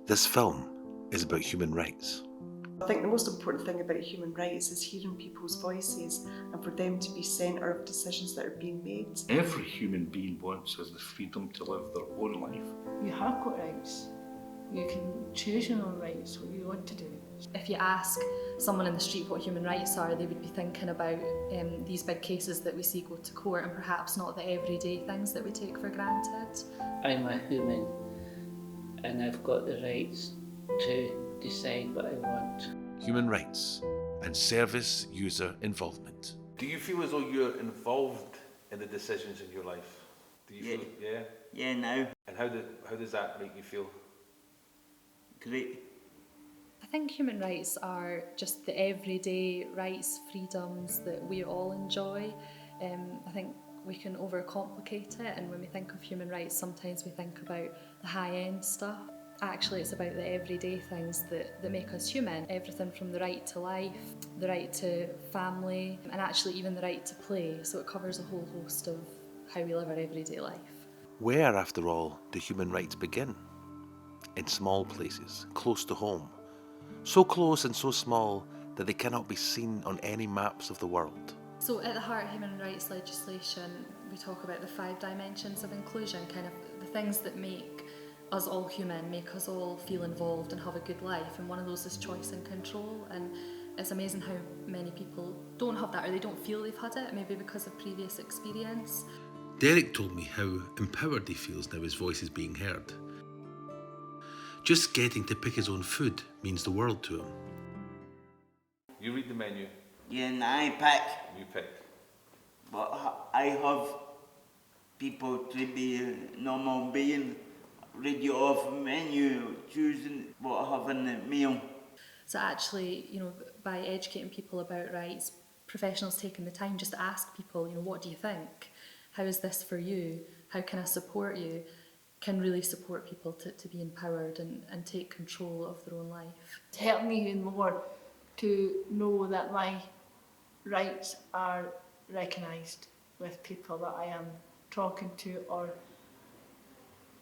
This film is about human rights. I think the most important thing about human rights is hearing people's voices and for them to be centre of decisions that are being made. Every human being wants is the freedom to live their own life. You have got rights. You can choose your own rights, what you want to do. If you ask someone in the street what human rights are, they would be thinking about these big cases that we see go to court and perhaps not the everyday things that we take for granted. I'm a human and I've got the rights to decide what I want. Human rights and service user involvement. Do you feel as though you're involved in the decisions in your life? Do you feel, yeah? Yeah, now. And how does that make you feel? Great. I think human rights are just the everyday rights, freedoms that we all enjoy. I think we can overcomplicate it, and when we think of human rights, sometimes we think about the high-end stuff. Actually, it's about the everyday things that make us human. Everything from the right to life, the right to family, and actually even the right to play. So it covers a whole host of how we live our everyday life. Where, after all, do human rights begin? In small places, close to home. So close and so small that they cannot be seen on any maps of the world. So at the heart of human rights legislation, we talk about the 5 dimensions of inclusion, kind of the things that make us all human, make us all feel involved and have a good life, and one of those is choice and control. And it's amazing how many people don't have that, or they don't feel they've had it, maybe because of previous experience. Derek told me how empowered he feels now his voice is being heard. Just getting to pick his own food means the world to him. You read the menu. Yeah, and I pick. You pick. But I have people to be normal being, read you off menu, choosing what I have in the meal. So actually, by educating people about rights, professionals taking the time just to ask people, what do you think? How is this for you? How can I support you? Can really support people to be empowered and take control of their own life. It's helped me even more to know that my rights are recognised with people that I am talking to, or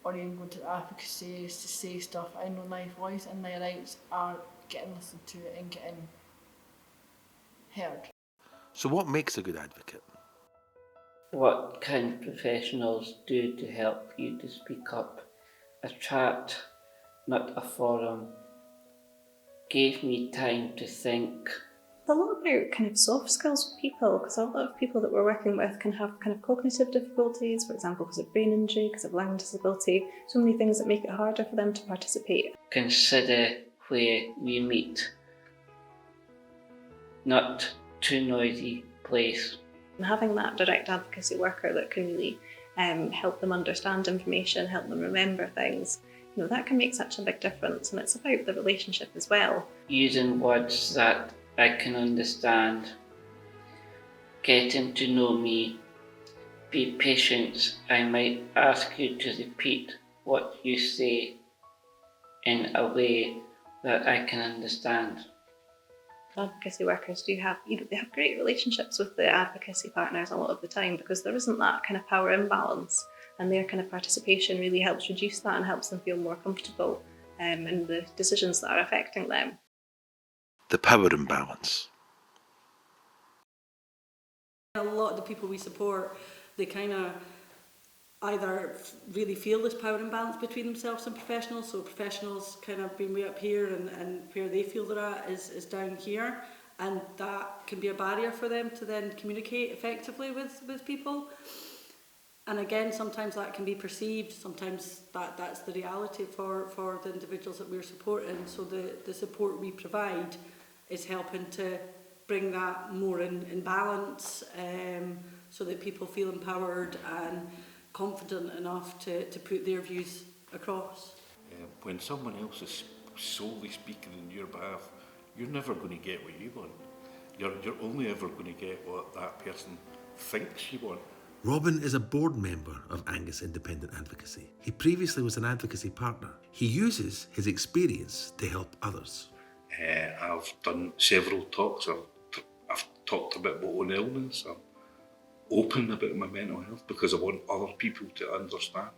even going to advocacy to say stuff. I know my voice and my rights are getting listened to and getting heard. So what makes a good advocate? What can professionals do to help you to speak up? A chat, not a forum, gave me time to think. It's a lot about kind of soft skills with people, because a lot of people that we're working with can have kind of cognitive difficulties, for example, because of brain injury, because of language disability, so many things that make it harder for them to participate. Consider where we meet. Not too noisy place. And having that direct advocacy worker that can really help them understand information, help them remember things, that can make such a big difference, and it's about the relationship as well. Using words that I can understand, getting to know me, be patient. I might ask you to repeat what you say in a way that I can understand. Advocacy workers do have, they have great relationships with the advocacy partners a lot of the time, because there isn't that kind of power imbalance, and their kind of participation really helps reduce that and helps them feel more comfortable in the decisions that are affecting them. The power imbalance. A lot of the people we support, they kind of either really feel this power imbalance between themselves and professionals, so professionals kind of being way up here and where they feel they're at is down here, and that can be a barrier for them to then communicate effectively with people. And again, sometimes that can be perceived, sometimes that's the reality for the individuals that we're supporting. So the support we provide is helping to bring that more in balance, so that people feel empowered and confident enough to put their views across. When someone else is solely speaking on your behalf, you're never going to get what you want. You're only ever going to get what that person thinks you want. Robin is a board member of Angus Independent Advocacy. He previously was an advocacy partner. He uses his experience to help others. I've done several talks. I've talked about my own illness. I'm open about my mental health because I want other people to understand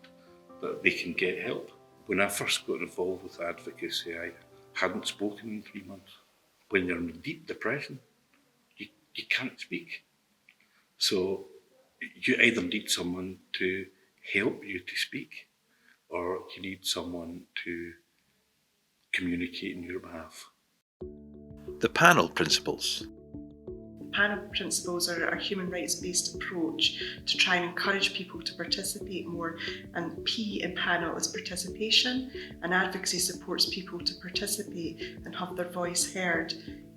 that they can get help. When I first got involved with advocacy, I hadn't spoken in 3 months. When you're in deep depression, you can't speak. So you either need someone to help you to speak, or you need someone to communicate in your behalf. The panel principles. Panel principles are a human rights-based approach to try and encourage people to participate more, and P in panel is participation, and advocacy supports people to participate and have their voice heard.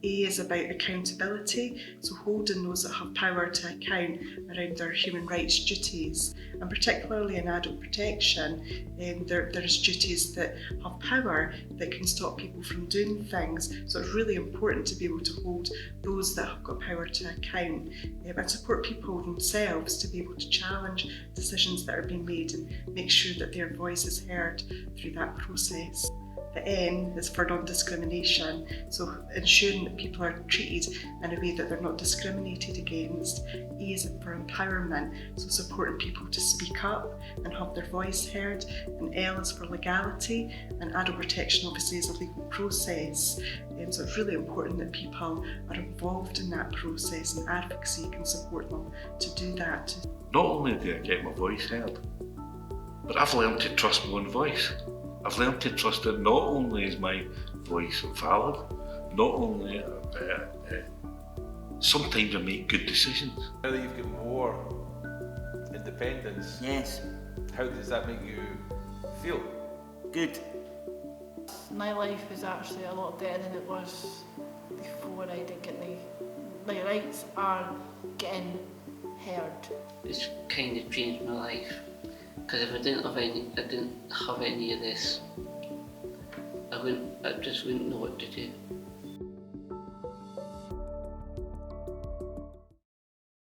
A is about accountability, so holding those that have power to account around their human rights duties, and particularly in adult protection, there's duties that have power that can stop people from doing things, so it's really important to be able to hold those that have got power to account, and support people themselves to be able to challenge decisions that are being made and make sure that their voice is heard through that process. The N is for non-discrimination, so ensuring that people are treated in a way that they're not discriminated against. E is for empowerment, so supporting people to speak up and have their voice heard. And L is for legality, and adult protection obviously is a legal process, and so it's really important that people are involved in that process, and advocacy can support them to do that. Not only do I get my voice heard, but I've learned to trust my own voice. I've learned to trust that not only is my voice valid, not only sometimes I make good decisions. Now that you've got more independence, Yes, how does that make you feel? good. My life is actually a lot better than it was before I did get my rights are getting heard. It's kind of changed my life. Because if I didn't have any of this, I just wouldn't know what to do.